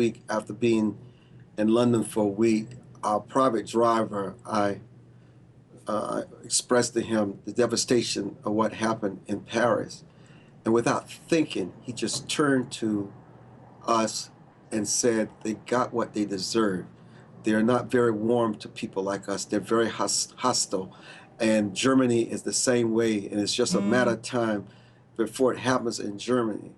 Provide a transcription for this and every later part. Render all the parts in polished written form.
week after being in London for a week, our private driver, I expressed to him the devastation of what happened in Paris. And without thinking, he just turned to us and said they got what they deserve. They're not very warm to people like us. They're very hostile. And Germany is the same way, and it's just a matter of time before it happens in Germany.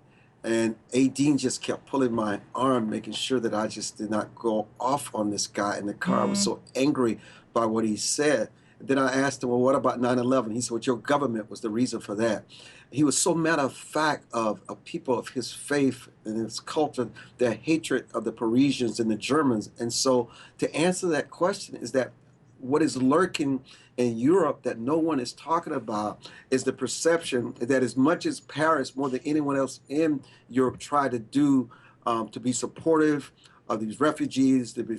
And Adine just kept pulling my arm, making sure that I just did not go off on this guy in the car. I was so angry by what he said. Then I asked him, well, what about 9/11? He said, well, your government was the reason for that. He was so matter of fact of people of his faith and his culture, their hatred of the Parisians and the Germans. And so to answer that question is that what is lurking in Europe that no one is talking about is the perception that as much as Paris, more than anyone else in Europe, tried to do to be supportive of these refugees, to be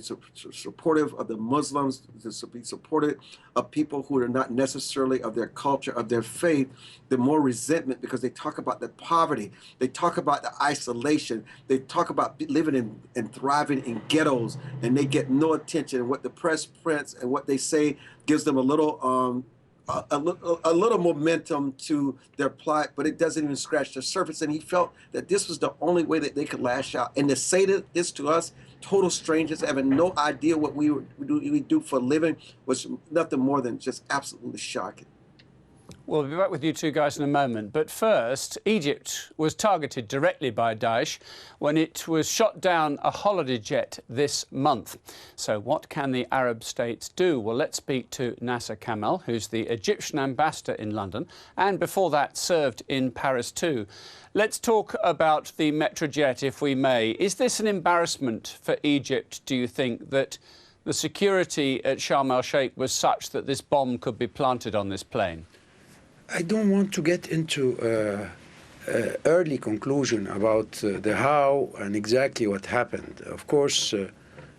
supportive of the Muslims, to be supportive of people who are not necessarily of their culture, of their faith, the more resentment, because they talk about the poverty, they talk about the isolation, they talk about living in and thriving in ghettos, and they get no attention. And what the press prints and what they say gives them a little momentum to their plight, but it doesn't even scratch the surface. And he felt that this was the only way that they could lash out. And to say this to us, total strangers having no idea what we do for a living, was nothing more than just absolutely shocking. We'll be back with you two guys in a moment. But first, Egypt was targeted directly by Daesh when it was shot down a holiday jet this month. So what can the Arab states do? Well, let's speak to Nasser Kamal, who's the Egyptian ambassador in London, and before that served in Paris too. Let's talk about the Metrojet, if we may. Is this an embarrassment for Egypt, do you think, that the security at Sharm el-Sheikh was such that this bomb could be planted on this plane? I don't want to get into early conclusion about the how and exactly what happened. Of course,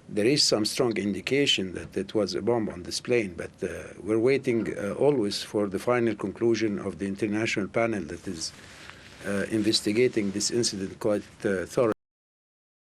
there is some strong indication that it was a bomb on this plane, but we're waiting always for the final conclusion of the international panel that is investigating this incident quite thoroughly.